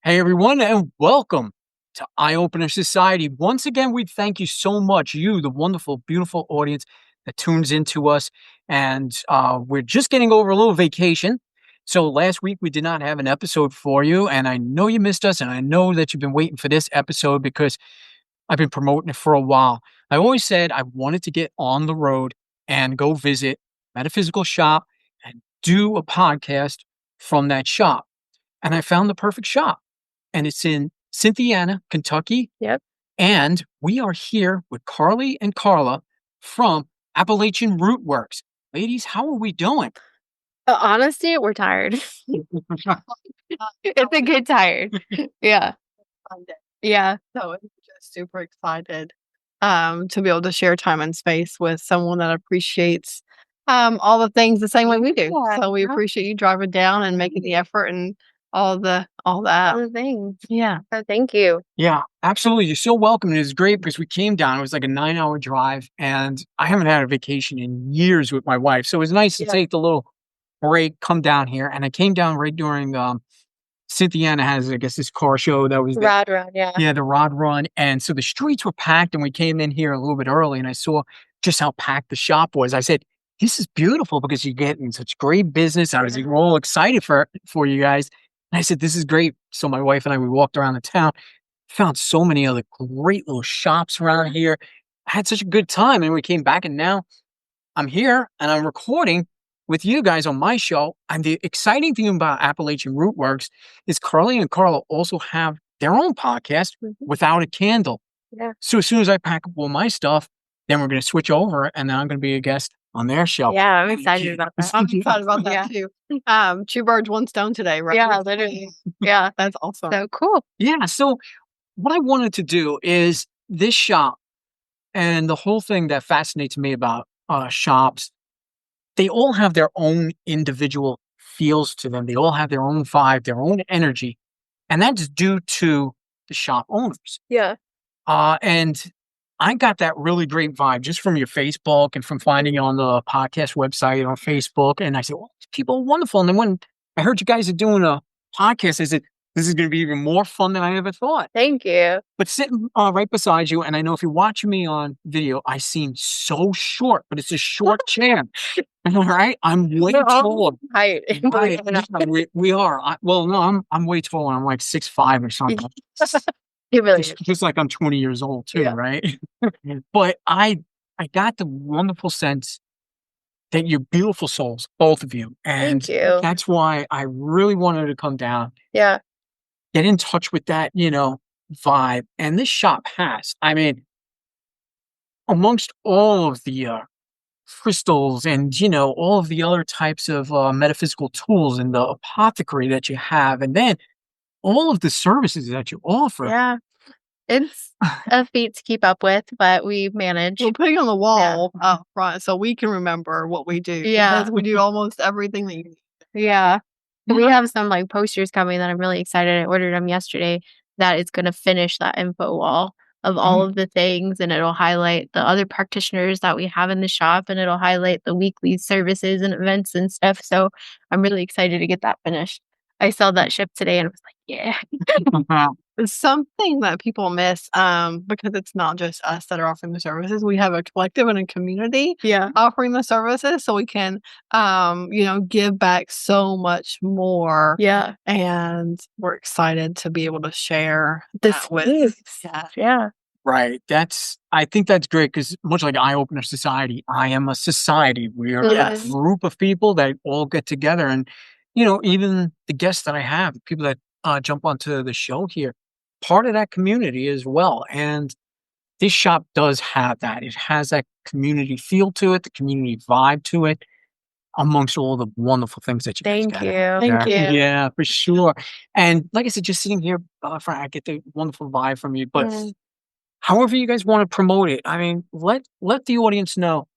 Hey everyone, and welcome to Eye Opener Society. Once again, we thank you so much, you, the wonderful, beautiful audience that tunes into us. And we're just getting over a little vacation. So last week we did not have an episode for you, and I know you missed us, and I know that you've been waiting for this episode because I've been promoting it for a while. I always said I wanted to get on the road and go visit Metaphysical shop and do a podcast from that shop. And I found the perfect shop, and it's in Cynthiana, Kentucky. Yep. And we are here with Carly and Carla from Appalachian Rootworks. Ladies, how are we doing? Honestly, we're tired. It's a good tired. Yeah. Fun day. Yeah. So I'm just super excited to be able to share time and space with someone that appreciates all the things the same way we do. Yeah, So we yeah. appreciate you driving down and making the effort and all that. All the things. Yeah. So thank you. Yeah, absolutely. You're so welcome. And it's great because we came down. It was like a 9-hour drive, and I haven't had a vacation in years with my wife. So it was nice to Yeah. take the little break, come down here. And I came down right during Cynthiana has, I guess, this car show that was there. Rod run, yeah. Yeah, the Rod Run. And so the streets were packed, and we came in here a little bit early, and I saw just how packed the shop was. I said, this is beautiful because you're getting such great business. I was Yeah. all excited for you guys. And I said, this is great. So my wife and I, we walked around the town, found so many other great little shops around here. I had such a good time. And we came back, and now I'm here and I'm recording with you guys on my show. And the exciting thing about Appalachian Rootworks is Carly and Carla also have their own podcast, Mhm. Without a Candle. Yeah. So as soon as I pack up all my stuff, then we're going to switch over, and then I'm going to be a guest on their show. Yeah, I'm excited about that. I'm excited about Yeah. that too. Two birds, one stone today, right? Yeah, literally. Yeah. That's awesome. So cool. Yeah. So what I wanted to do is this shop, and the whole thing that fascinates me about shops, they all have their own individual feels to them. They all have their own vibe, their own energy. And that's due to the shop owners. Yeah. And I got that really great vibe just from your Facebook and from finding you on the podcast website on Facebook. And I said, well, these people are wonderful. And then when I heard you guys are doing a podcast, I said, this is going to be even more fun than I ever thought. Thank you. But sitting right beside you, and I know if you're watching me on video, I seem so short, but it's a short chair. All right, I'm way taller. Hi. Right, yeah, we are. No, I'm way taller. I'm like 6'5" or something. You really is. Just like I'm 20 years old too, Yeah. right? But I got the wonderful sense that you're beautiful souls, both of you, and Thank you. that's why I really wanted to come down, Yeah. get in touch with that, vibe. And this shop has, I mean, amongst all of the crystals and, all of the other types of metaphysical tools and the apothecary that you have, and then all of the services that you offer. Yeah. It's a feat to keep up with, but we manage. We're putting on the wall up front so we can remember what we do. Yeah. Because we do almost everything that you need. Yeah. We have some like posters coming that I'm really excited. I ordered them yesterday that it's going to finish that info wall of all of the things, and it'll highlight the other practitioners that we have in the shop, and it'll highlight the weekly services and events and stuff. So I'm really excited to get that finished. I saw that ship today and I was like, yeah. It's something that people miss because it's not just us that are offering the services. We have a collective and a community Yeah. offering the services, so we can, give back so much more. Yeah. And we're excited to be able to share This that with. is. Yeah. Yeah. Right. I think that's great because much like Eye Opener Society, I am a society. We are Yes. a group of people that all get together. And, even the guests that I have, the people that jump onto the show here, part of that community as well. And this shop does have that. It has that community feel to it, the community vibe to it, amongst all the wonderful things that you guys Thank got. you. Thank you. Yeah, for sure. And like I said, just sitting here, Frank, I get the wonderful vibe from you. But however you guys want to promote it, I mean, let the audience know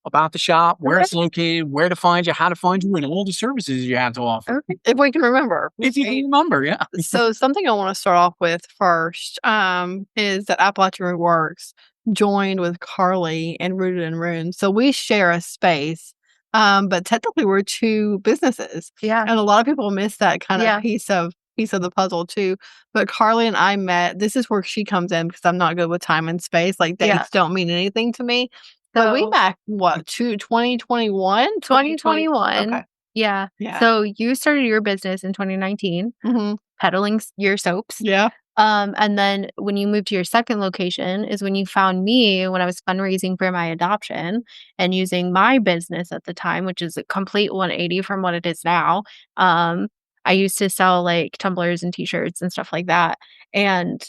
about the shop, where it's located, where to find you, how to find you, and all the services you have to offer. Okay. If we can remember. If you can remember, yeah. So something I want to start off with first is that Appalachian Rootworks joined with Carly and Rooted in Rune. So we share a space, but technically we're two businesses. Yeah. And a lot of people miss that kind of Yeah. piece of, piece of the puzzle too. But Carly and I met. This is where she comes in because I'm not good with time and space. Like dates don't mean anything to me. But we So met what 2021? 2021. Okay. Yeah. Yeah. So you started your business in 2019, Mm-hmm. peddling your soaps. Yeah. And then when you moved to your second location is when you found me when I was fundraising for my adoption and using my business at the time, which is a complete 180 from what it is now. I used to sell like tumblers and t-shirts and stuff like that. And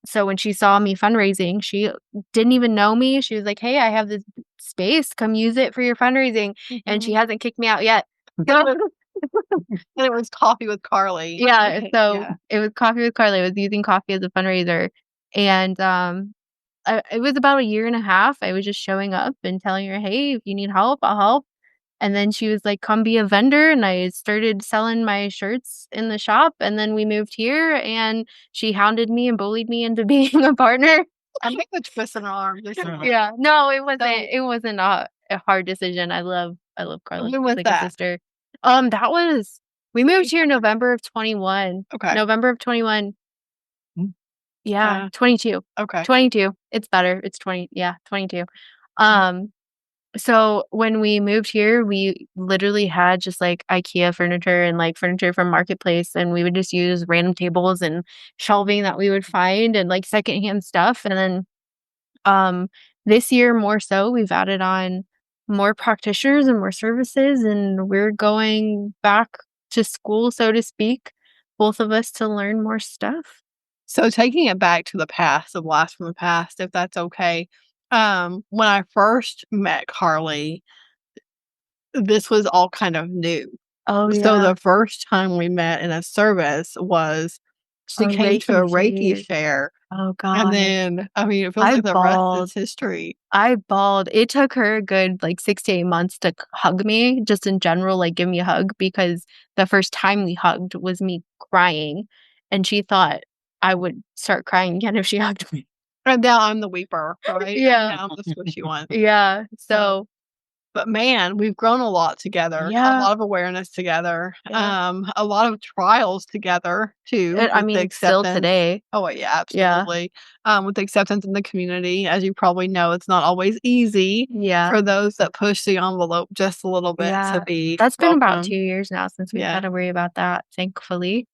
so when she saw me fundraising, she didn't even know me. She was like, "Hey, I have this space. Come use it for your fundraising." And she hasn't kicked me out yet. And it was coffee with Carly. Yeah, so Yeah. it was coffee with Carly. I was using coffee as a fundraiser, and it was about a year and a half. I was just showing up and telling her, "Hey, if you need help, I'll help." And then she was like, "Come be a vendor," and I started selling my shirts in the shop. And then we moved here, and she hounded me and bullied me into being a partner. I think the twist in her arm. Yeah, no, it wasn't. So- It wasn't a hard decision. I love Carla. When was She's like that? a sister. That was we moved here November of 21. Okay. November of 21. Mm. Yeah, 22. Okay. 22. It's better. It's 20. Yeah, 22. So when we moved here, we literally had just like IKEA furniture and like furniture from Marketplace, and we would just use random tables and shelving that we would find and like secondhand stuff. And then this year more so, we've added on more practitioners and more services, and we're going back to school, so to speak, both of us to learn more stuff. So taking it back to the past, the blast from the past, if that's okay. When I first met Carly, this was all kind of new. Oh, So yeah. the first time we met in a service was she A came to a Reiki Reiki fair. Oh, God. And then, I mean, it feels I like the rest bawled. is history. I bawled. It took her a good like 6 to 8 months to hug me, just in general, like give me a hug, because the first time we hugged was me crying, and she thought I would start crying again if she hugged me. And now I'm the weeper, right? Yeah. Now I'm the squishy one. Yeah. So But man, we've grown a lot together. A Yeah. lot of awareness together. Yeah. A lot of trials together too. I with the mean, still acceptance. today. Oh yeah, Yeah. absolutely. With the acceptance in the community, as you probably know, it's not always easy Yeah. for those that push the envelope just a little bit Yeah. to be. That's been about welcome. 2 years now since we've Yeah. had to worry about that, thankfully.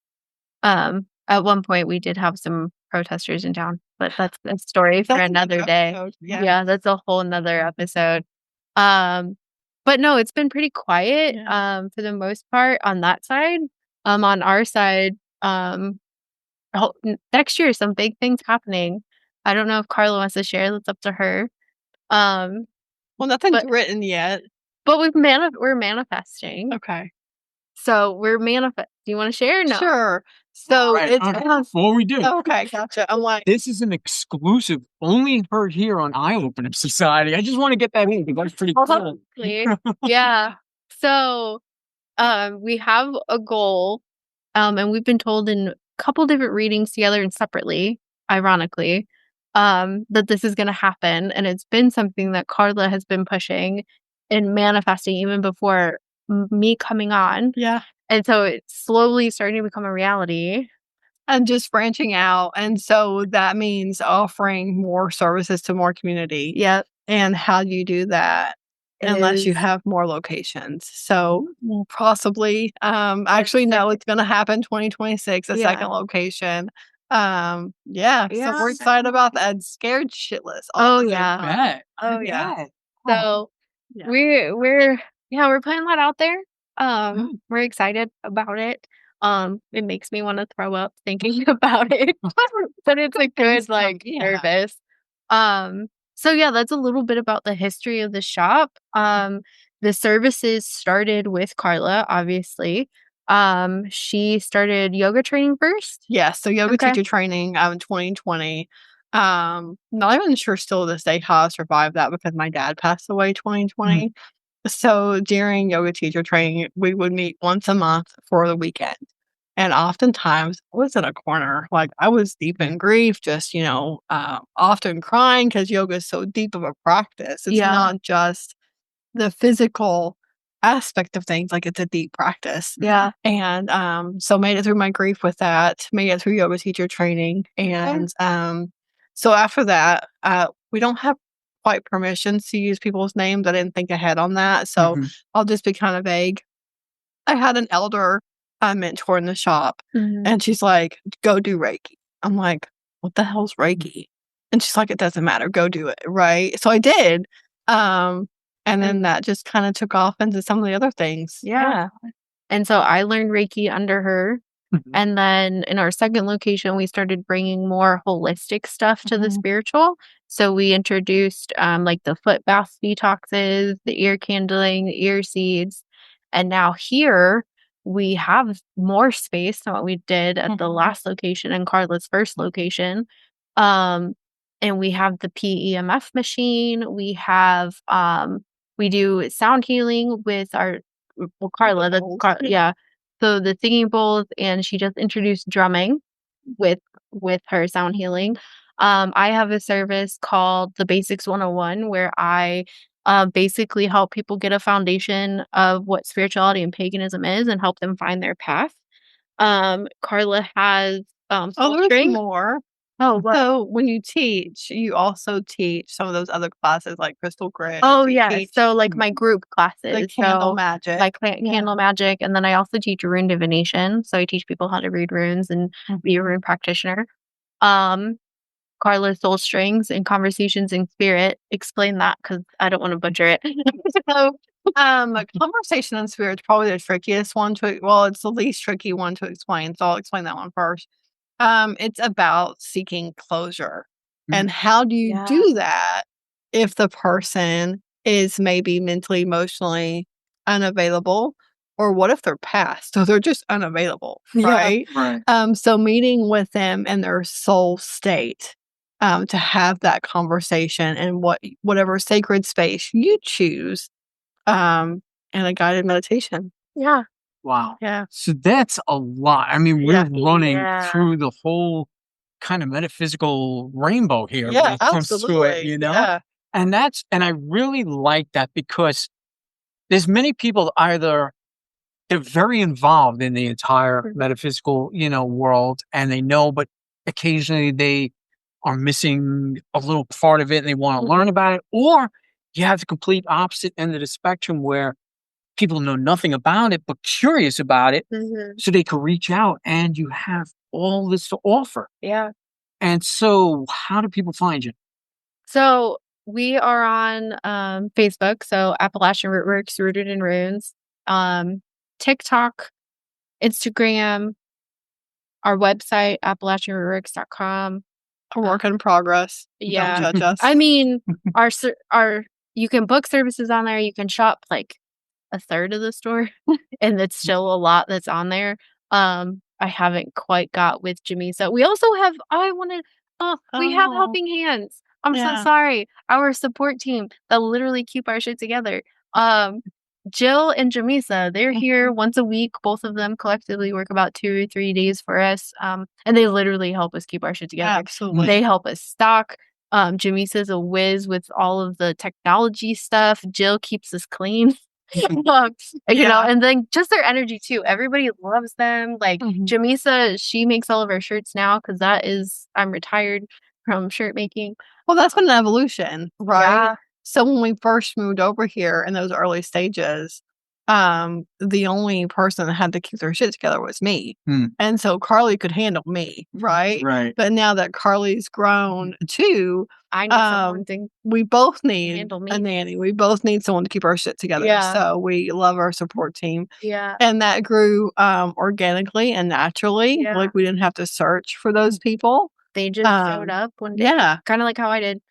At one point, we did have some protesters in town, but that's a story for That's another day. episode. Yeah, that's a whole nother episode. But no, it's been pretty quiet, for the most part on that side. On our side, next year, some big things happening. I don't know if Carla wants to share. That's up to her. Well, nothing's but- written yet. But we're manifesting. Okay. So we're manifest. Do you want to share? No. Sure. So Right, it's before we do, okay. Gotcha. I'm like, this is an exclusive, only heard here on Eye Opener Society. I just want to get that in because that's pretty cool. Hopefully. Yeah. So, we have a goal, and we've been told in a couple different readings together and separately, ironically, that this is going to happen. And it's been something that Carla has been pushing and manifesting even before me coming on. yeah. And so it's slowly starting to become a reality. And just branching out. And so that means offering more services to more community. Yep. And how do you do that unless you Is- have more locations? So possibly, actually, no, it's going to happen 2026, a Yeah. second location. So we're excited about that. And scared shitless. Oh, all the same yeah. time. Bet. Oh, yeah. So Yeah. we're putting that out there. We're excited about it. It makes me want to throw up thinking about it, but it's a good like Yeah. nervous. So yeah, that's a little bit about the history of the shop. The services started with Carla, obviously. She started yoga training first. Yeah, so yoga Okay. teacher training in 2020. Not even sure still to this day how I survived that because my dad passed away 2020. So during yoga teacher training, we would meet once a month for the weekend. And oftentimes I was in a corner. Like I was deep in grief, just, often crying because yoga is so deep of a practice. It's Yeah. not just the physical aspect of things. Like, it's a deep practice. Yeah. And so made it through my grief with that, made it through yoga teacher training. And so after that, we don't have quite permission to use people's names. I didn't think ahead on that. So I'll just be kind of vague. I had an elder mentor in the shop, and she's like, go do Reiki. I'm like, what the hell's Reiki? And she's like, it doesn't matter. Go do it. Right. So I did. And then that just kind of took off into some of the other things. Yeah. And so I learned Reiki under her. And then in our second location, we started bringing more holistic stuff to the spiritual. So we introduced like the foot bath detoxes, the ear candling, the ear seeds. And now here we have more space than what we did at the last location and Carla's first location. And we have the PEMF machine. We have we do sound healing with our Carla. So the singing bowls, and she just introduced drumming with her sound healing. I have a service called the Basics 101 where I basically help people get a foundation of what spirituality and paganism is and help them find their path. Carla has soul there's string. more. Oh, what? So when you teach, you also teach some of those other classes like crystal grit. Oh, You yeah. teach So like my group classes. the candle So magic. like candle magic. And then I also teach rune divination. So I teach people how to read runes and be a rune practitioner. Carla's soul strings and conversations in spirit. Explain that because I don't want to butcher it. So conversation in spirit is probably the trickiest one it's the least tricky one to explain. So I'll explain that one first. It's about seeking closure. And how do you do that if the person is maybe mentally, emotionally unavailable? Or what if they're past? So they're just unavailable, right? So meeting with them in their soul state to have that conversation and whatever sacred space you choose and a guided meditation. Yeah. Wow. Yeah. So that's a lot. I mean, we're running through the whole kind of metaphysical rainbow here when it comes to it, you know? Yeah. And I really like that because there's many people either they're very involved in the entire metaphysical, world, and they know, but occasionally they are missing a little part of it and they want to learn about it. Or you have the complete opposite end of the spectrum where people know nothing about it, but curious about it. So they can reach out and you have all this to offer. Yeah. And so how do people find you? So we are on Facebook. So Appalachian Rootworks, Rooted in Runes, TikTok, Instagram, our website, AppalachianRootworks.com. A work in progress. Yeah. Don't judge us. I mean, you can book services on there. You can shop like a third of the store and it's still a lot that's on there. I haven't quite got with Jamisa. We also have, we have helping hands. I'm so sorry. Our support team that literally keep our shit together. Jill and Jamisa, they're here once a week. Both of them collectively work about 2 or 3 days for us. And they literally help us keep our shit together. Absolutely. They help us stock. Jamisa's a whiz with all of the technology stuff. Jill keeps us clean. You know, and then just their energy too. Everybody loves them. Like Jamisa, she makes all of our shirts now because I'm retired from shirt making. Well, that's been an evolution, right? Yeah. So when we first moved over here in those early stages, the only person that had to keep their shit together was me. And so Carly could handle me, right? Right. But now that Carly's grown too, I need someone we both need handle me. a nanny. We both need someone to keep our shit together. Yeah. So we love our support team. Yeah. And that grew organically and naturally. Yeah. Like we didn't have to search for those people. They just showed up one day. Yeah. Kind of like how I did.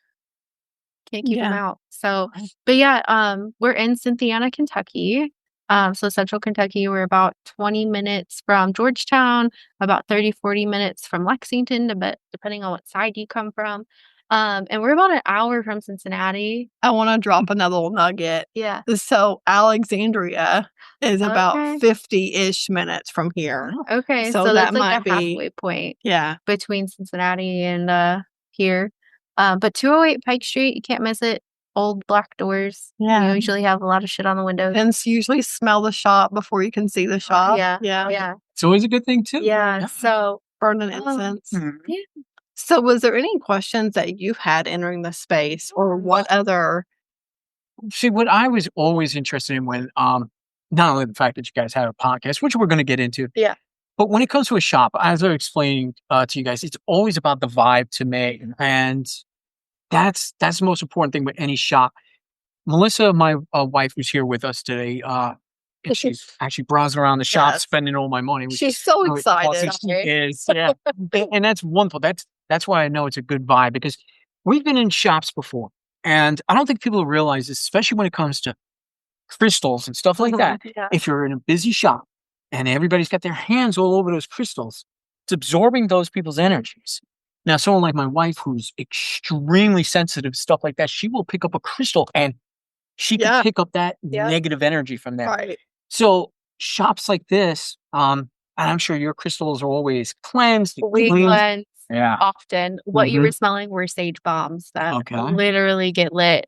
Can't keep them out. So, but yeah, we're in Cynthiana, Kentucky. So Central Kentucky, we're about 20 minutes from Georgetown, about 30, 40 minutes from Lexington, depending on what side you come from. And we're about an hour from Cincinnati. I want to drop another little nugget. Yeah. So Alexandria is about 50-ish minutes from here. Okay. So that's like a halfway point. Yeah. Between Cincinnati and here. But 208 Pike Street, you can't miss it. old black doors. Yeah. We usually have a lot of shit on the windows. And usually smell the shop before you can see the shop. Yeah. Yeah. Yeah. It's always a good thing too. Yeah. So Burning incense. Mhm. yeah. So was there any questions that you've had entering the space, or what other? See, what I was always interested in when, not only the fact that you guys have a podcast, which we're going to get into, Yeah. but when it comes to a shop, as I was explaining to you guys, it's always about the vibe to me, and that's the most important thing with any shop. Melissa, my wife, who's here with us today, and she's actually browsing around the shop, Yes. spending all my money. which She's is so really excited. awesome. She is, yeah, and that's wonderful. That's why I know it's a good vibe, because we've been in shops before, and I don't think people realize this, especially when it comes to crystals and stuff like that. Yeah. If you're in a busy shop and everybody's got their hands all over those crystals, it's absorbing those people's energies. Now, someone like my wife, who's extremely sensitive to stuff like that, she will pick up a crystal and she can Yeah. pick up that Yeah. negative energy from there. Right. So shops like this, and I'm sure your crystals are always cleansed. and We cleaned. cleanse Yeah. often. What you Mhm. were smelling were sage bombs that Okay. literally get lit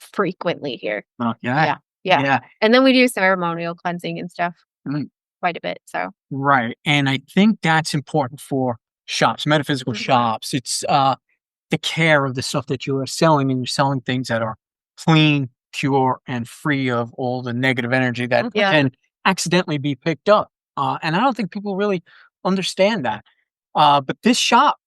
frequently here. Okay. Yeah. Yeah. And then we do ceremonial cleansing and stuff Mm. quite a bit. So Right. And I think that's important for shops, metaphysical Mhm. shops. It's the care of the stuff that you are selling, and you're selling things that are clean, pure, and free of all the negative energy that Yeah. can accidentally be picked up. And I don't think people really understand that. But this shop,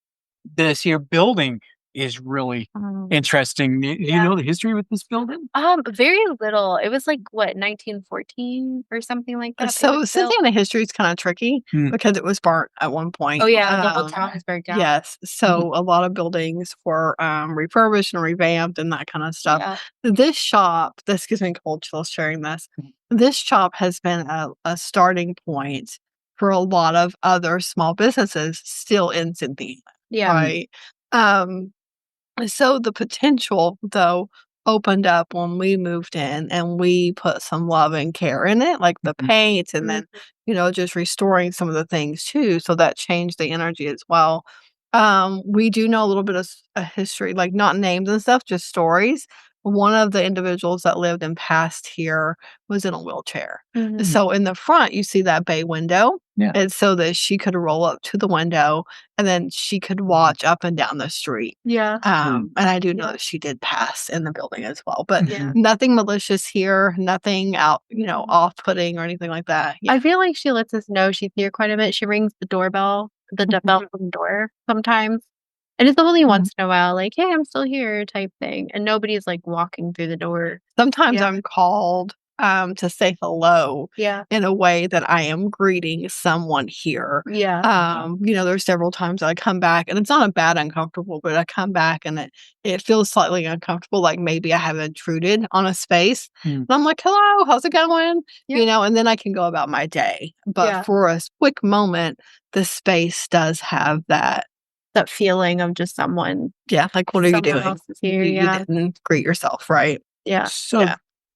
this here building, is really interesting. Do you Yeah. know the history with this building? Very little. It was like what, 1914 or something like that. So Cynthiana history is kind of tricky Mm. because it was burnt at one point. Oh yeah, the whole town was burned down. Yes. So a lot of buildings were refurbished and revamped and that kind of stuff. Yeah. This shop, this gives me cold chills sharing this. This shop has been a starting point for a lot of other small businesses still in Cynthiana. Yeah. Right. So the potential, though, opened up when we moved in and we put some love and care in it, like the paint and then, just restoring some of the things too. So that changed the energy as well. We do know a little bit of a history, like not names and stuff, just stories. One of the individuals that lived and passed here was in a wheelchair. Mhm. So in the front, you see that bay window. Yeah. And so that she could roll up to the window and then she could watch up and down the street. Yeah. And I do know that she did pass in the building as well, but Yeah. nothing malicious here, nothing off-putting or anything like that. Yeah. I feel like she lets us know she's here quite a bit. She rings the doorbell, the bell from the door sometimes. And it's only once in a while, like, hey, I'm still here type thing. And nobody's like walking through the door. Sometimes Yeah. I'm called to say hello Yeah. in a way that I am greeting someone here. Yeah. There's several times that I come back and it's not a bad uncomfortable, but I come back and it feels slightly uncomfortable, like maybe I have intruded on a space. And I'm like, hello, how's it going? Yeah. And then I can go about my day. But for a quick moment, the space does have that feeling of just someone. Yeah, like what are you Someone doing? else is here, You yeah. didn't greet yourself, right? Yeah.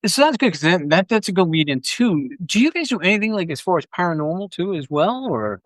So that's good, because that's a good lead in too. Do you guys do anything like as far as paranormal too as well, or?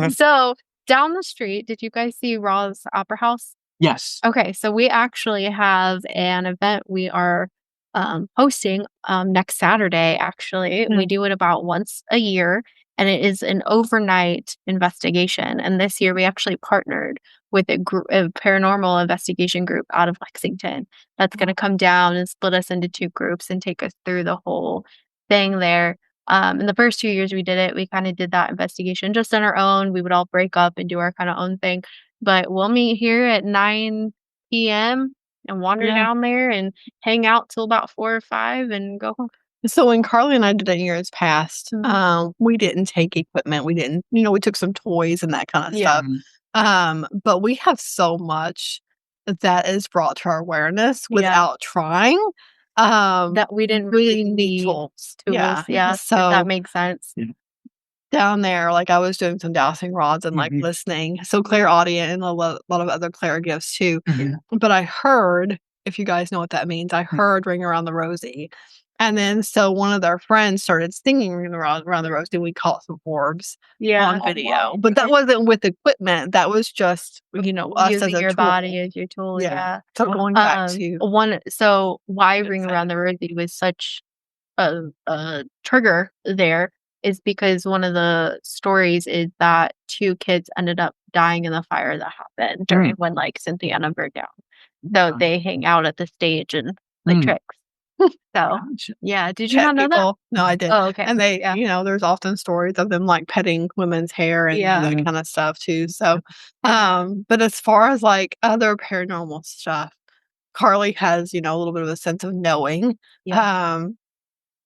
So down the street, did you guys see Raw's Opera House? Yes. Okay, so we actually have an event we are hosting next Saturday, actually. We do it about once a year, and it is an overnight investigation. And this year we actually partnered with a paranormal investigation group out of Lexington that's going to come down and split us into two groups and take us through the whole thing there. In the first 2 years we did it, we kind of did that investigation just on our own. We would all break up and do our kind of own thing. But we'll meet here at 9 p.m. and wander down there and hang out till about 4 or 5 and go home. So when Carly and I did it in years past, we didn't take equipment. We didn't, we took some toys and that kind of stuff. But we have so much that is brought to our awareness without trying. That we didn't really need tools. Yeah. So if that makes sense. Down there, like I was doing some dowsing rods and like listening. So clairaudient and a lot of other clair gifts too. But I heard, if you guys know what that means, I heard Ring Around the Rosie. And then so one of their friends started singing around the rosy. We caught some orbs on video. wow. But that wasn't with equipment. That was just, us as Using a your tool. body as your tool. Yeah. So going back to So why Ring Around the Rosie was such a trigger there is because one of the stories is that 2 kids ended up dying in the fire that happened during when like Cynthiana burned down. So they hang out at the stage and like tricks. So yeah, did you pet not know that? people. No, I did. Oh, okay. And they, there's often stories of them like petting women's hair and that kind of stuff too. So, but as far as like other paranormal stuff, Carly has, a little bit of a sense of knowing. And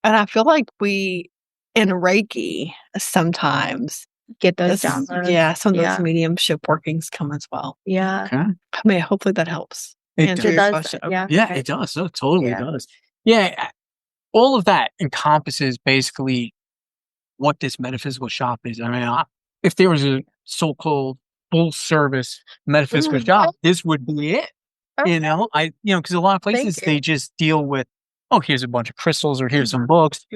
I feel like we in Reiki sometimes Get those downloads. Yeah, some of those mediumship workings come as well. Yeah. Okay. I mean, hopefully that helps. Answer your question. Yeah. Yeah, it does. It totally does. Yeah. All of that encompasses basically what this metaphysical shop is. I mean, if there was a so-called full service metaphysical shop, this would be it. Okay. Because a lot of places they just deal with, here's a bunch of crystals or here's some books,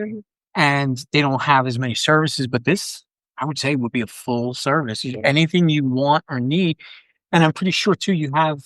and they don't have as many services. But this, I would say, would be a full service. Anything you want or need, and I'm pretty sure too. You have,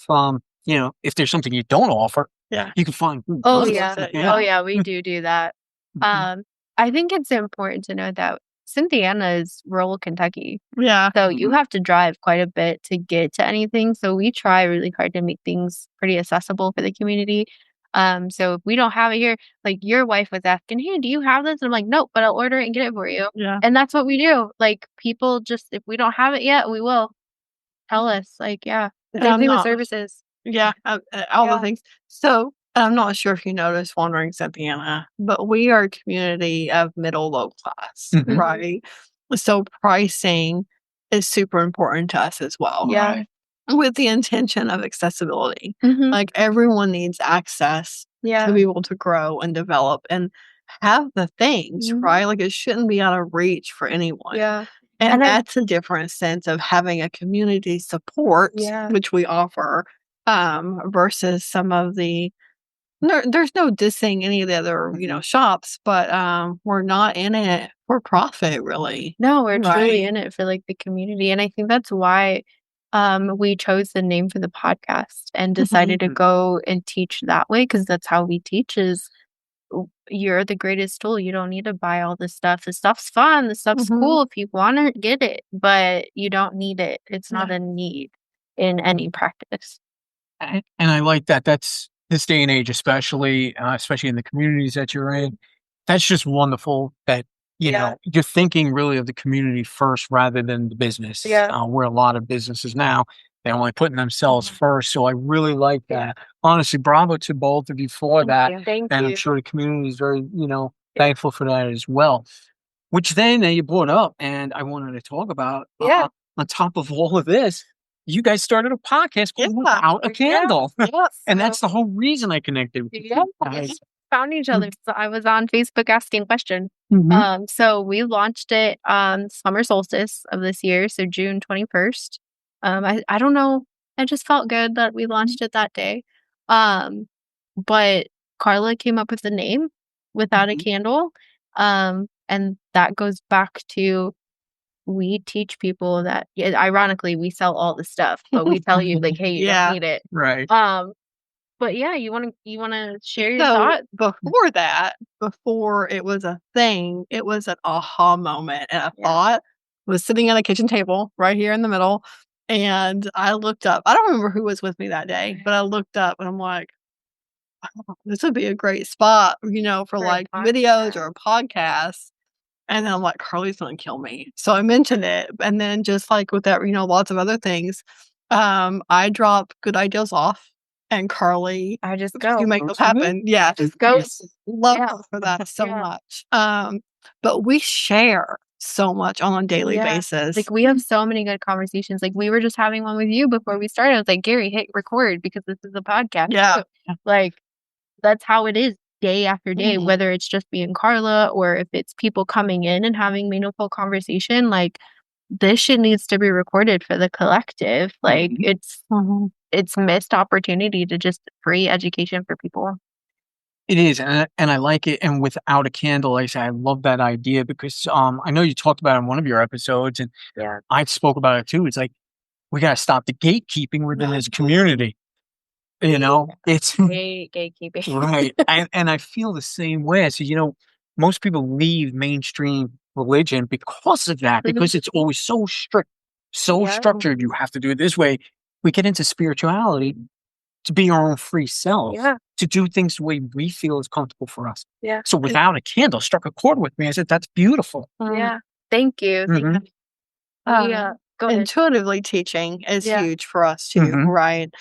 if there's something you don't offer, you can find. Oh yeah, we do that. I think it's important to know that Cynthiana is rural Kentucky. Yeah. So you have to drive quite a bit to get to anything. So we try really hard to make things pretty accessible for the community. So if we don't have it here, like your wife was asking, hey, do you have this? And I'm like, nope, but I'll order it and get it for you. Yeah. And that's what we do. Like people just, if we don't have it yet, we will tell us. Like, same thing with services. Yeah. All the things. So I'm not sure if you noticed wandering Cynthiana, but we are a community of middle low class, right? So pricing is super important to us as well. Yeah. Right? With the intention of accessibility. Like everyone needs access to be able to grow and develop and have the things, right? Like it shouldn't be out of reach for anyone. Yeah. And that's a different sense of having a community support, which we offer, versus some of the there's no dissing any of the other, shops, but we're not in it for profit, really. No, we're truly in it for like the community. And I think that's why we chose the name for the podcast and decided to go and teach that way, because that's how we teach is you're the greatest tool. You don't need to buy all this stuff. The stuff's fun. The stuff's cool if you want to get it, but you don't need it. It's not a need in any practice. And I like that. That's this day and age, especially in the communities that you're in. That's just wonderful that, you're thinking really of the community first rather than the business. Where a lot of businesses now, they're only putting themselves first. So I really like that. Honestly, bravo to both of you for that. Thank and you. I'm sure the community is very, thankful for that as well. Which then you brought up and I wanted to talk about on top of all of this. You guys started a podcast called Without a Candle. And that's the whole reason I connected with you guys. Found each other. So I was on Facebook asking questions. So we launched it on summer solstice of this year, so June 21st. I don't know. I just felt good that we launched it that day. But Carla came up with the name Without a Candle. And that goes back to we teach people that, ironically, we sell all the stuff, but we tell you like, hey, you don't need it. Right. But you want to share your thought? Before it was a thing, it was an aha moment. And I thought was sitting at a kitchen table right here in the middle. And I looked up. I don't remember who was with me that day, but I looked up and I'm like, oh, this would be a great spot, for like videos or a podcast. And then I'm like, Carly's going to kill me. So I mentioned it. And then just like with that, lots of other things, I drop good ideas off. And Carly, I just go. You make those happen. Yeah. Just go. Love her for that so much. But we share so much on a daily basis. Like we have so many good conversations. Like we were just having one with you before we started. I was like, Gary, hit record because this is a podcast. Yeah. Like that's how it is day after day, whether it's just me and Carla or if it's people coming in and having meaningful conversation. Like this shit needs to be recorded for the collective. Like it's missed opportunity to just free education for people. It is, and I like it. And without a candle, like I say, I love that idea because I know you talked about it in one of your episodes, and Yeah. I spoke about it too. It's like we got to stop the gatekeeping within this community. You know, it's Gatekeeping. right. And I feel the same way. I said, most people leave mainstream religion because of that, because it's always so strict, so Yeah. structured. You have to do it this way. We get into spirituality to be our own free self, Yeah. to do things the way we feel is comfortable for us. Yeah. So without a candle, struck a chord with me. I said, that's beautiful. Yeah. Thank you. Mhm. Yeah. Go ahead. Intuitively teaching is Yeah. huge for us too, Mhm. right?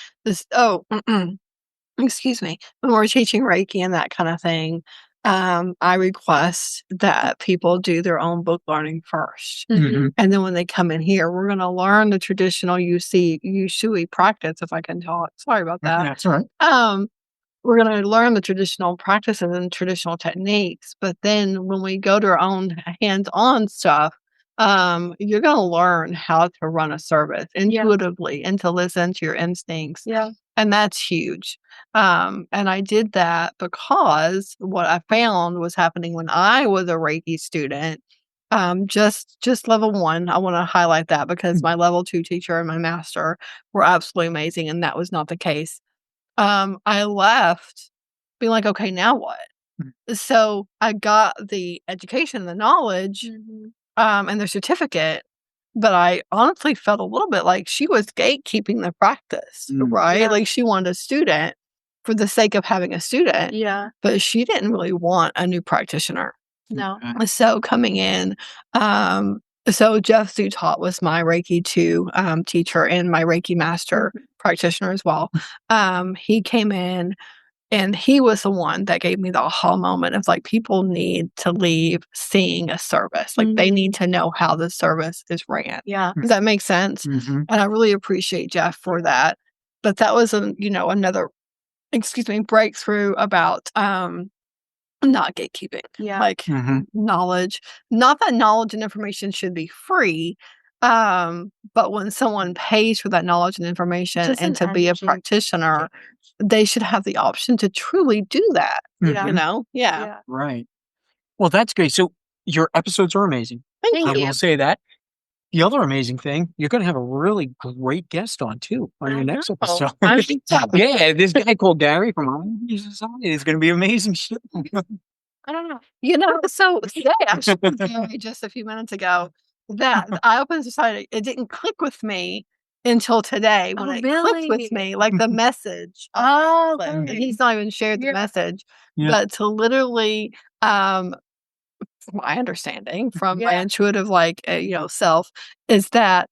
Excuse me. When we're teaching Reiki and that kind of thing, I request that people do their own book learning first. Mhm. And then when they come in here, we're going to learn the traditional Usui practice, if I can talk. Sorry about that. That's all right. We're going to learn the traditional practices and traditional techniques. But then when we go to our own hands-on stuff, you're going to learn how to run a service intuitively and to listen to your instincts. Yeah. And that's huge. And I did that because what I found was happening when I was a Reiki student. Just level 1. I want to highlight that because my level 2 teacher and my master were absolutely amazing, and that was not the case. I left being like, okay, now what? So I got the education, the knowledge, and the certificate, but I honestly felt a little bit like she was gatekeeping the practice, right? Yeah. Like she wanted a student for the sake of having a student, Yeah. but she didn't really want a new practitioner. No. So coming in, so Jeff Zutot was my Reiki 2 teacher and my Reiki master practitioner as well. He came in and he was the one that gave me the aha moment of like, people need to leave seeing a service. Like they need to know how the service is ran. Yeah. Does that make sense? Mhm. And I really appreciate Jeff for that. But that was another breakthrough about not gatekeeping. Yeah. Like Mhm. knowledge. Not that knowledge and information should be free. But when someone pays for that knowledge and information Just and an to be a energy practitioner, they should have the option to truly do that. Yeah. You know? Yeah. Yeah. Right. Well, that's great. So your episodes are amazing. Thank I you. will say that. The other amazing thing, you're going to have a really great guest on too on your next episode. Yeah, this guy called Gary from Appalachian Society is going to be amazing shit. I don't know. So today, actually, just a few minutes ago, that the Eye Open Society, it didn't click with me until today when it clicked with me, like the message. Oh, And he's not even shared the message, Yeah. but to literally, from my understanding, from my Yeah. intuitive, self, is that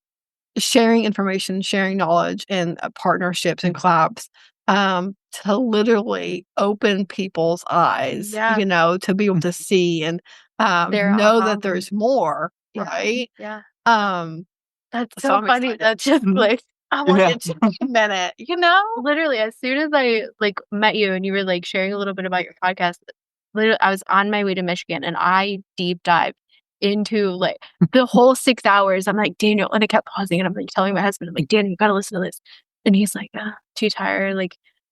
sharing information, sharing knowledge, and partnerships and collabs, to literally open people's eyes, Yeah. to be able to see and Their know aha that there's more, Yeah. right? Yeah. Um, That's So so I'm funny. excited. That's just like I want Yeah. it to take a minute, literally as soon as I met you and you were sharing a little bit about your podcast, literally I was on my way to Michigan and I deep dived into the whole 6 hours. I'm like, Daniel, and I kept pausing and I'm telling my husband, I'm like, Daniel, you gotta listen to this. And he's like, too tired.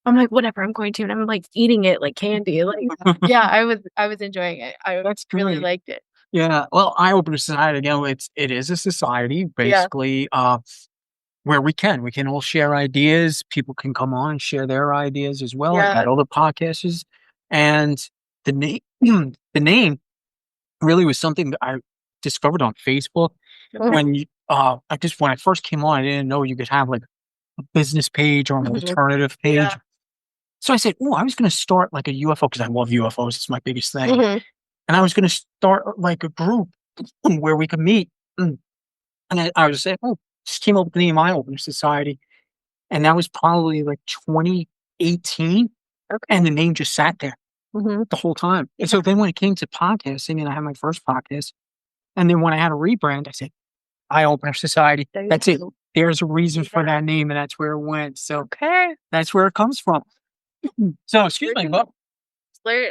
I'm like, whatever, I'm going to. And I'm eating it like candy. Yeah, I was enjoying it. I That's really great. liked it. Yeah. Well, Eye Opener Society, again, it is a society basically where we can all share ideas. People can come on and share their ideas as well. Yeah. I've had other podcasts, and the name the name really was something that I discovered on Facebook when when I first came on. I didn't know you could have a business page or an alternative page. Yeah. So I said, "Oh, I was going to start a UFO because I love UFOs. It's my biggest thing." Mhm. And I was going to start a group where we could meet. And I was saying, "Oh, just came up with the name Eye Opener Society." And that was probably 2018. Okay. And the name just sat there Mhm. the whole time. And so then when it came to podcasting, and I had my first podcast, and then when I had a rebrand, I said, Eye Opener Society. There you That's it. go. There's a reason for Yeah. that name, and that's where it went. So Okay. that's where it comes from. So, excuse me, but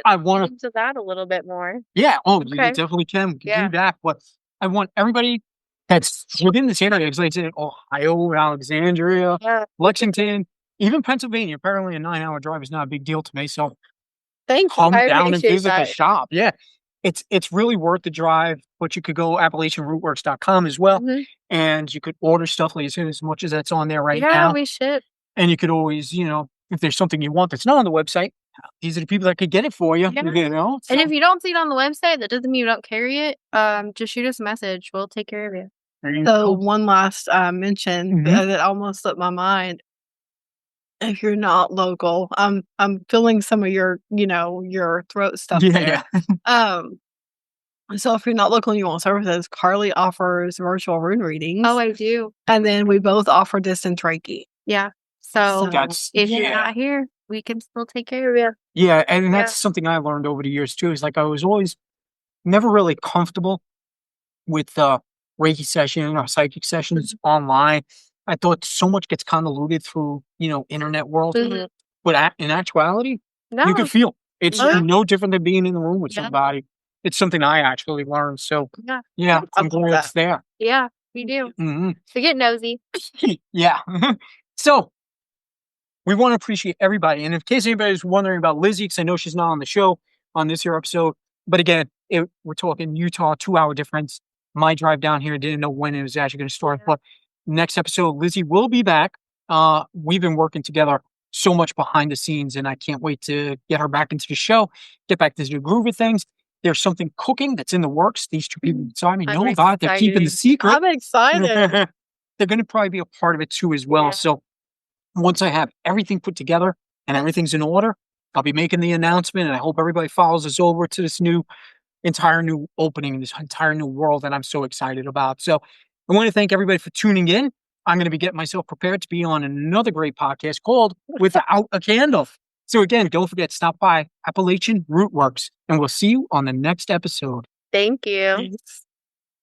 I want to, into that a little bit more. yeah, you Okay. definitely can. We can Yeah. do that. But I want everybody that's within this area, because like I said, Ohio, Alexandria, Yeah. Lexington, even Pennsylvania. Apparently, a 9-hour drive is not a big deal to me. So Thank you. come I down and appreciate visit the that. shop. Yeah. It's really worth the drive, but you could go AppalachianRootworks.com as well. Mhm. And you could order stuff like as much as that's on there right Yeah, now. we ship. And you could always, if there's something you want that's not on the website, these are the people that could get it for you. Yeah. So, And if you don't see it on the website, that doesn't mean you don't carry it. Just shoot us a message. We'll take care of you. there you So go. one last mention Mhm. that almost slipped my mind. If you're not local, I'm feeling some of your, your throat stuff Yeah, there. So if you're not local and you want services, Carly offers virtual rune readings, Oh, I do. and then we both offer distance Reiki. Yeah. So That's if you're yeah. not here, we can still take care of you. Yeah, and Yeah. that's something I learned over the years too. Is like I was always never really comfortable with Reiki session or psychic sessions online. I thought so much gets convoluted through internet world, Mhm. but in actuality, you No. can feel it's Yeah. no different than being in the room with Yeah. somebody. It's something I actually learned. So Yeah. yeah, I I'm love glad that. it's there. Yeah, we do. Mhm. So get nosy. Yeah. So we want to appreciate everybody. And in case anybody's wondering about Lizzie, because I know she's not on the show on this here episode, but again, we're talking Utah, 2 hour difference. My drive down here, didn't know when it was actually going to start. Yeah. But next episode, Lizzie will be back. We've been working together so much behind the scenes, and I can't wait to get her back into the show, get back to the groove of things. There's something cooking that's in the works. These two people beside me I'm know about it. They're keeping the excited. secret. I'm excited. They're going to probably be a part of it too as well. Yeah. So once I have everything put together and everything's in order, I'll be making the announcement, and I hope everybody follows us over to this entire new opening, this entire new world that I'm so excited about. So I want to thank everybody for tuning in. I'm going to be getting myself prepared to be on another great podcast called Without a Candle. So again, don't forget, stop by Appalachian Rootworks, and we'll see you on the next episode. Thank you. Thanks.